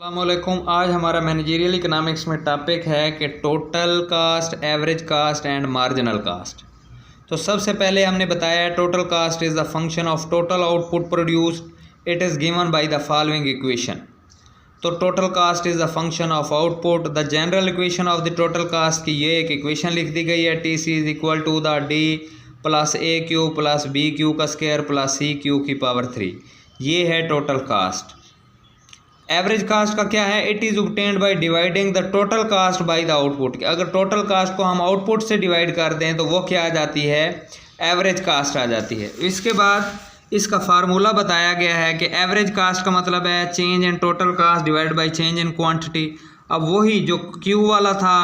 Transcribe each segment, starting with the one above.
अस्सलामुअलैकुम। आज हमारा मैनेजरियल इकोनॉमिक्स में टॉपिक है कि total cost, average cost and marginal cost. तो सबसे पहले हमने बताया total cost is the function of total output produced, it is given by the following equation. तो total cost is the function of output. The general equation of the total cost की ये एक equation लिख दी गई है, T C is equal to the D plus A Q plus B Q का square plus C Q की power 3। ये है टोटल कास्ट। एवरेज कास्ट का क्या है? It is obtained by dividing the total cast by the output. अगर total cast को हम आउटपुट से डिवाइड कर दें तो वो क्या आ जाती है? एवरेज कास्ट आ जाती है। इसके बाद इसका फार्मूला बताया गया है कि एवरेज कास्ट का मतलब है change in total cost divide by change in quantity. अब वही जो क्यू वाला था,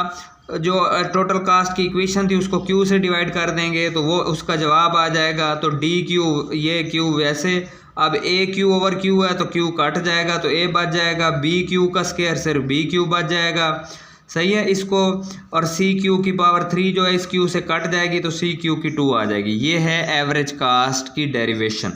जो टोटल कास्ट की इक्वेशन थी, उसको क्यू से डिवाइड कर देंगे तो वो उसका जवाब आ जाएगा। तो डी क्यू, ये क्यू वैसे, अब ए क्यू ओवर क्यू है तो क्यू कट जाएगा तो ए बच जाएगा, बी क्यू का स्क्वायर सिर्फ बी क्यू बच जाएगा। सही है इसको, और सी क्यू की पावर 3 जो है इस क्यू से कट जाएगी तो सी क्यू की 2 आ जाएगी। ये है एवरेज कास्ट की डेरिवेशन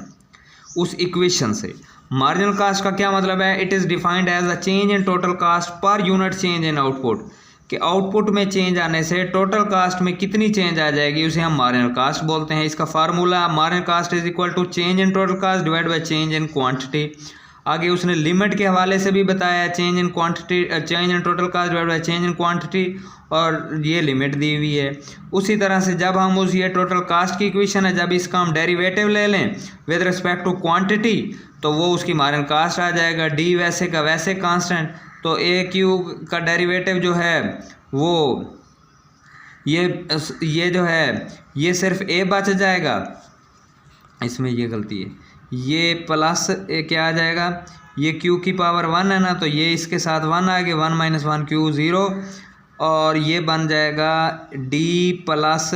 उस इक्वेशन से। मार्जिनल कास्ट का क्या मतलब है? It is defined as a change in total cost per unit change in output. कि आउटपुट में चेंज आने से टोटल कास्ट में कितनी चेंज आ जाएगी उसे हम मार्जिनल कास्ट बोलते हैं। इसका formula marginal cost is equal to change in total cost divide by change in quantity. आगे उसने लिमिट के हवाले से भी बताया, change in quantity, change in total cost divide by change in quantity, और ये लिमिट दी हुई है। उसी तरह से जब हम उस ये टोटल कास्ट की इक्वेशन है, जब इसका हम डेरिवेटिव ले लें विद रिस्पेक्ट टू क्वांटिटी तो वो उसकी मार्जिनल कास्ट आ जाएगा। डी वैसे का वैसे कांस्टेंट, तो ए क्यू का डेरिवेटिव जो है वो ये जो है ये सिर्फ ए बच जाएगा, इसमें ये गलती है, ये प्लस ए क्या आ जाएगा, ये क्यू की पावर 1 है ना, तो ये इसके साथ 1 आ गया, 1 माइनस 1 क्यू 0, और ये बन जाएगा डी प्लस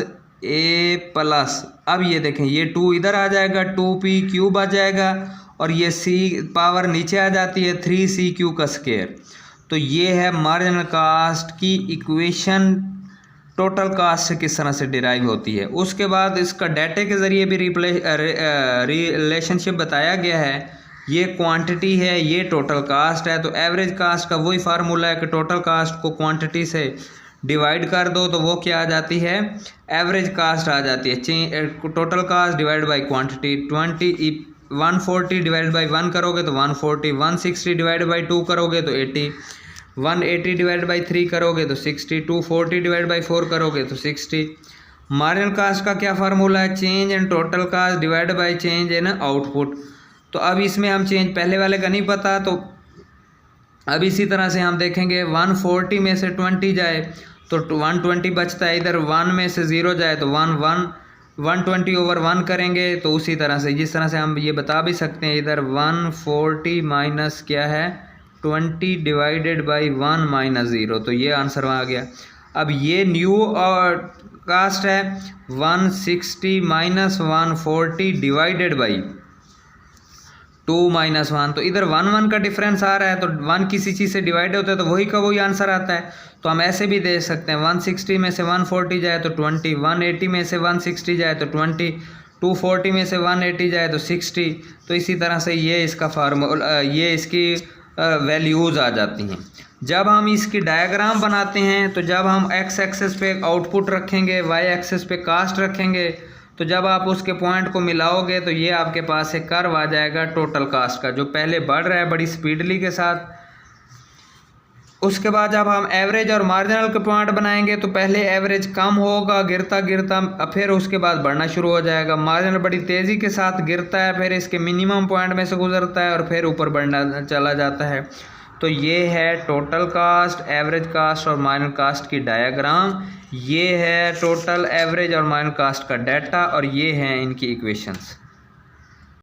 ए प्लस, अब ये देखें ये 2 इधर आ जाएगा, 2p क्यू बच जाएगा, और ये सी पावर नीचे आ जाती है 3c क्यू का स्क्वायर। तो ये है मार्जिनल कास्ट की इक्वेशन टोटल कास्ट से किस तरह से डिराइव होती है। उसके बाद इसका डाटा के ज़रिए भी रिलेशनशिप बताया गया है। ये क्वांटिटी है, ये टोटल कास्ट है। तो एवरेज कास्ट का वही फार्मूला है कि टोटल कास्ट को क्वांटिटी से डिवाइड कर दो तो वो क्या आ जाती है? एवरेज कास्ट आ जाती है। Total cost divide by quantity, 140 divide by 1 करोगे तो 140, 160 डिवाइड बाई 2 करोगे तो 80, 180 डिवाइड बाई 3 करोगे तो 60, 240 डिवाइड बाई 4 करोगे तो 60। मार्जिनल कास्ट का क्या फार्मूला है? Change in total cost divide by change in output. तो अब इसमें हम चेंज, पहले वाले का नहीं पता, तो अब इसी तरह से हम देखेंगे 140 में से 20 जाए तो 120 बचता है, इधर 1 में से 0 जाए तो 120 ओवर 1 करेंगे। तो उसी तरह से जिस तरह से हम ये बता भी सकते हैं, इधर 140 माइनस क्या है 20 डिवाइडेड बाई 1 माइनस 0, तो ये आंसर आ गया। अब ये न्यू और कास्ट है 160 माइनस 140 डिवाइडेड बाई 2 माइनस 1, तो इधर 1 का डिफरेंस आ रहा है, तो 1 किसी चीज़ से डिवाइड होता है तो वही का वही आंसर आता है। तो हम ऐसे भी दे सकते हैं 160 में से 140 जाए तो 20, 180 में से 160 जाए तो 20, 240 में से 180 जाए तो 60। तो इसी तरह से ये इसका फार्मूला, ये इसकी वैल्यूज़ आ जाती हैं। जब हम इसकी डायग्राम बनाते हैं तो जब हम एक्स एक्सेस पे आउटपुट रखेंगे, वाई एक्सेस पे कास्ट रखेंगे, तो जब आप उसके पॉइंट को मिलाओगे तो ये आपके पास एक कर्व आ जाएगा टोटल कास्ट का, जो पहले बढ़ रहा है बड़ी स्पीडली के साथ। उसके बाद जब हम एवरेज और मार्जिनल के पॉइंट बनाएंगे तो पहले एवरेज कम होगा गिरता गिरता, फिर उसके बाद बढ़ना शुरू हो जाएगा। मार्जिनल बड़ी तेज़ी के साथ गिरता है, फिर इसके मिनिमम पॉइंट में से गुजरता है और फिर ऊपर बढ़ना चला जाता है। तो ये है टोटल कास्ट, एवरेज कास्ट और मार्जिनल कास्ट की डायग्राम। ये है टोटल, एवरेज और मार्जिनल कास्ट का डाटा, और ये हैं इनकी इक्वेशंस।